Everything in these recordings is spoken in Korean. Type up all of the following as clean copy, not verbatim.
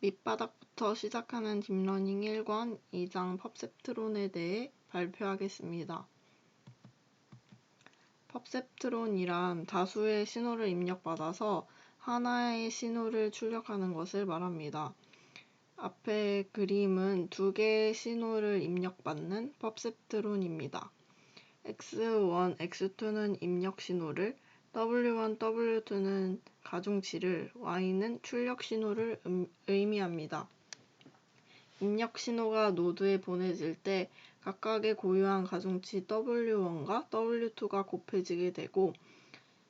밑바닥부터 시작하는 딥러닝 1권 2장 퍼셉트론에 대해 발표하겠습니다. 퍼셉트론이란 다수의 신호를 입력받아서 하나의 신호를 출력하는 것을 말합니다. 앞의 그림은 두 개의 신호를 입력받는 퍼셉트론입니다. X1, X2는 입력 신호를, W1, W2는 가중치를, Y는 출력 신호를 의미합니다. 입력 신호가 노드에 보내질 때 각각의 고유한 가중치 W1과 W2가 곱해지게 되고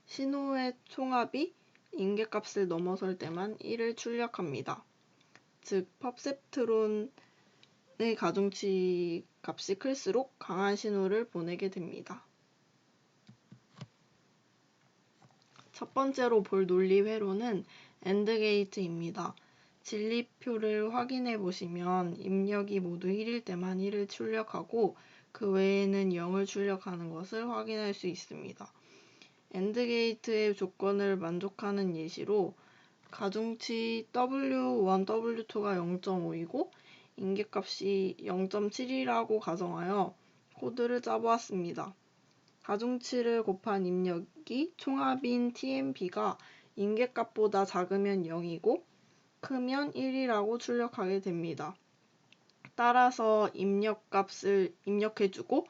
신호의 총합이 임계값을 넘어설 때만 1을 출력합니다. 즉, 퍼셉트론의 가중치 값이 클수록 강한 신호를 보내게 됩니다. 첫 번째로 볼 논리 회로는 AND 게이트입니다. 진리표를 확인해 보시면 입력이 모두 1일 때만 1을 출력하고 그 외에는 0을 출력하는 것을 확인할 수 있습니다. AND 게이트의 조건을 만족하는 예시로 가중치 W1, W2가 0.5이고 임계값이 0.7이라고 가정하여 코드를 짜보았습니다. 가중치를 곱한 입력이 총합인 TMP가 임계값보다 작으면 0이고 크면 1이라고 출력하게 됩니다. 따라서 입력값을 입력해주고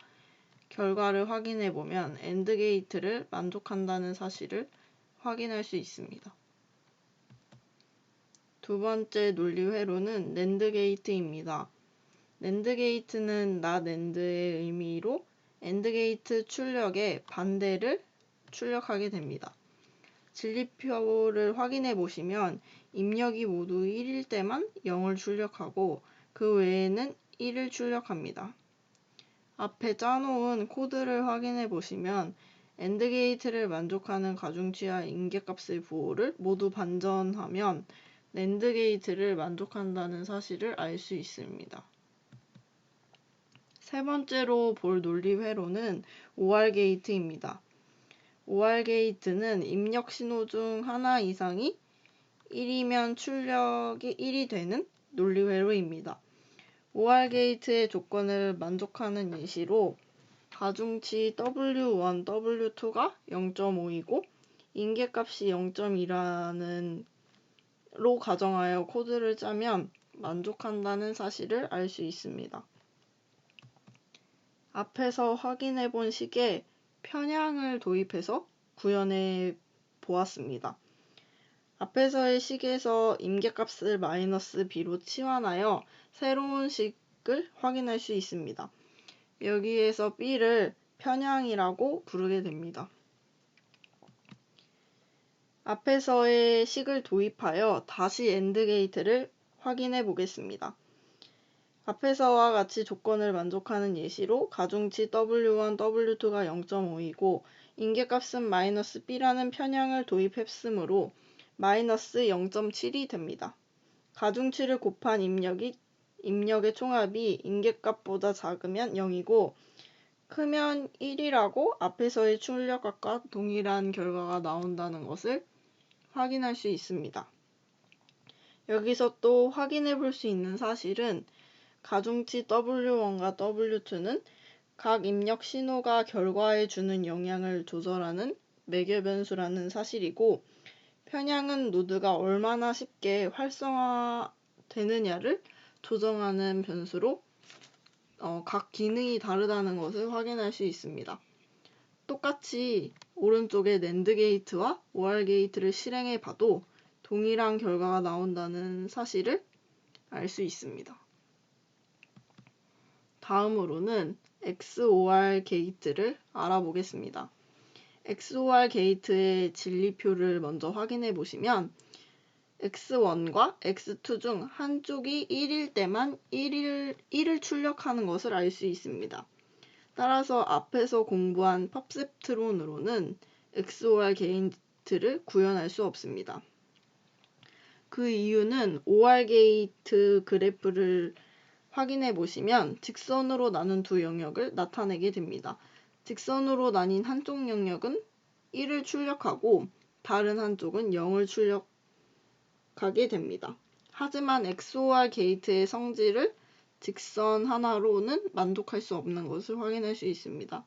결과를 확인해보면 AND 게이트를 만족한다는 사실을 확인할 수 있습니다. 두 번째 논리 회로는 NAND 게이트입니다. NAND 게이트는 not AND의 의미로 AND 게이트 출력의 반대를 출력하게 됩니다. 진리표를 확인해 보시면 입력이 모두 1일 때만 0을 출력하고 그 외에는 1을 출력합니다. 앞에 짜놓은 코드를 확인해 보시면 AND 게이트를 만족하는 가중치와 임계값의 부호를 모두 반전하면 NAND 게이트를 만족한다는 사실을 알 수 있습니다. 세 번째로 볼 논리 회로는 OR 게이트입니다. OR 게이트는 입력 신호 중 하나 이상이 1이면 출력이 1이 되는 논리 회로입니다. OR 게이트의 조건을 만족하는 예시로 가중치 W1, W2가 0.5이고 임계값이 0.2라는 로 가정하여 코드를 짜면 만족한다는 사실을 알 수 있습니다. 앞에서 확인해 본 식에 편향을 도입해서 구현해 보았습니다. 앞에서의 식에서 임계값을 마이너스 b로 치환하여 새로운 식을 확인할 수 있습니다. 여기에서 b를 편향이라고 부르게 됩니다. 앞에서의 식을 도입하여 다시 AND 게이트를 확인해 보겠습니다. 앞에서와 같이 조건을 만족하는 예시로 가중치 W1, W2가 0.5이고 임계값은 마이너스 b라는 편향을 도입했으므로 마이너스 0.7이 됩니다. 가중치를 곱한 입력의 총합이 임계값보다 작으면 0이고 크면 1이라고 앞에서의 출력값과 동일한 결과가 나온다는 것을 확인할 수 있습니다. 여기서 또 확인해 볼 수 있는 사실은 가중치 W1과 W2는 각 입력 신호가 결과에 주는 영향을 조절하는 매개 변수라는 사실이고 편향은 노드가 얼마나 쉽게 활성화되느냐를 조정하는 변수로 각 기능이 다르다는 것을 확인할 수 있습니다. 똑같이 오른쪽에 NAND 게이트와 OR 게이트를 실행해 봐도 동일한 결과가 나온다는 사실을 알 수 있습니다. 다음으로는 XOR 게이트를 알아보겠습니다. XOR 게이트의 진리표를 먼저 확인해 보시면 X1과 X2 중 한쪽이 1일 때만 1을 출력하는 것을 알 수 있습니다. 따라서 앞에서 공부한 퍼셉트론으로는 XOR 게이트를 구현할 수 없습니다. 그 이유는 OR 게이트 그래프를 확인해 보시면 직선으로 나눈 두 영역을 나타내게 됩니다. 직선으로 나뉜 한쪽 영역은 1을 출력하고 다른 한쪽은 0을 출력하게 됩니다. 하지만 XOR 게이트의 성질을 직선 하나로는 만족할 수 없는 것을 확인할 수 있습니다.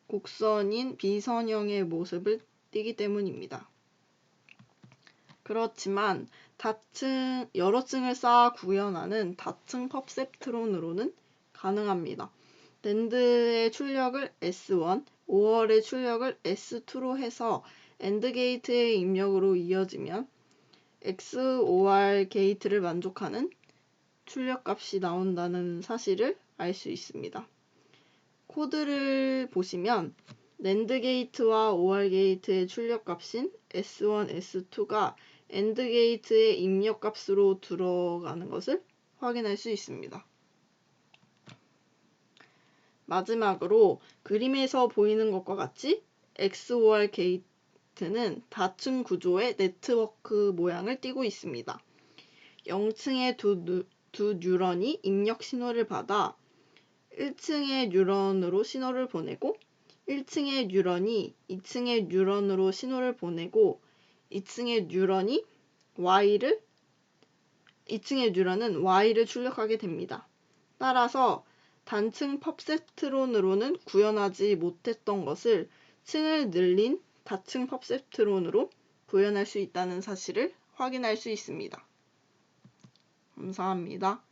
곡선인 비선형의 모습을 띠기 때문입니다. 그렇지만 여러 층을 쌓아 구현하는 다층 퍼셉트론으로는 가능합니다. 낸드의 출력을 S1, OR의 출력을 S2로 해서 AND 게이트의 입력으로 이어지면 XOR 게이트를 만족하는 출력값이 나온다는 사실을 알 수 있습니다. 코드를 보시면 낸드 게이트와 OR 게이트의 출력값인 S1, S2가 AND 게이트의 입력값으로 들어가는 것을 확인할 수 있습니다. 마지막으로 그림에서 보이는 것과 같이 XOR 게이트는 다층 구조의 네트워크 모양을 띠고 있습니다. 0층의 두 뉴런이 입력 신호를 받아 1층의 뉴런으로 신호를 보내고 1층의 뉴런이 2층의 뉴런으로 신호를 보내고 2층의 뉴런은 Y를 출력하게 됩니다. 따라서 단층 퍼셉트론으로는 구현하지 못했던 것을 층을 늘린 다층 퍼셉트론으로 구현할 수 있다는 사실을 확인할 수 있습니다. 감사합니다.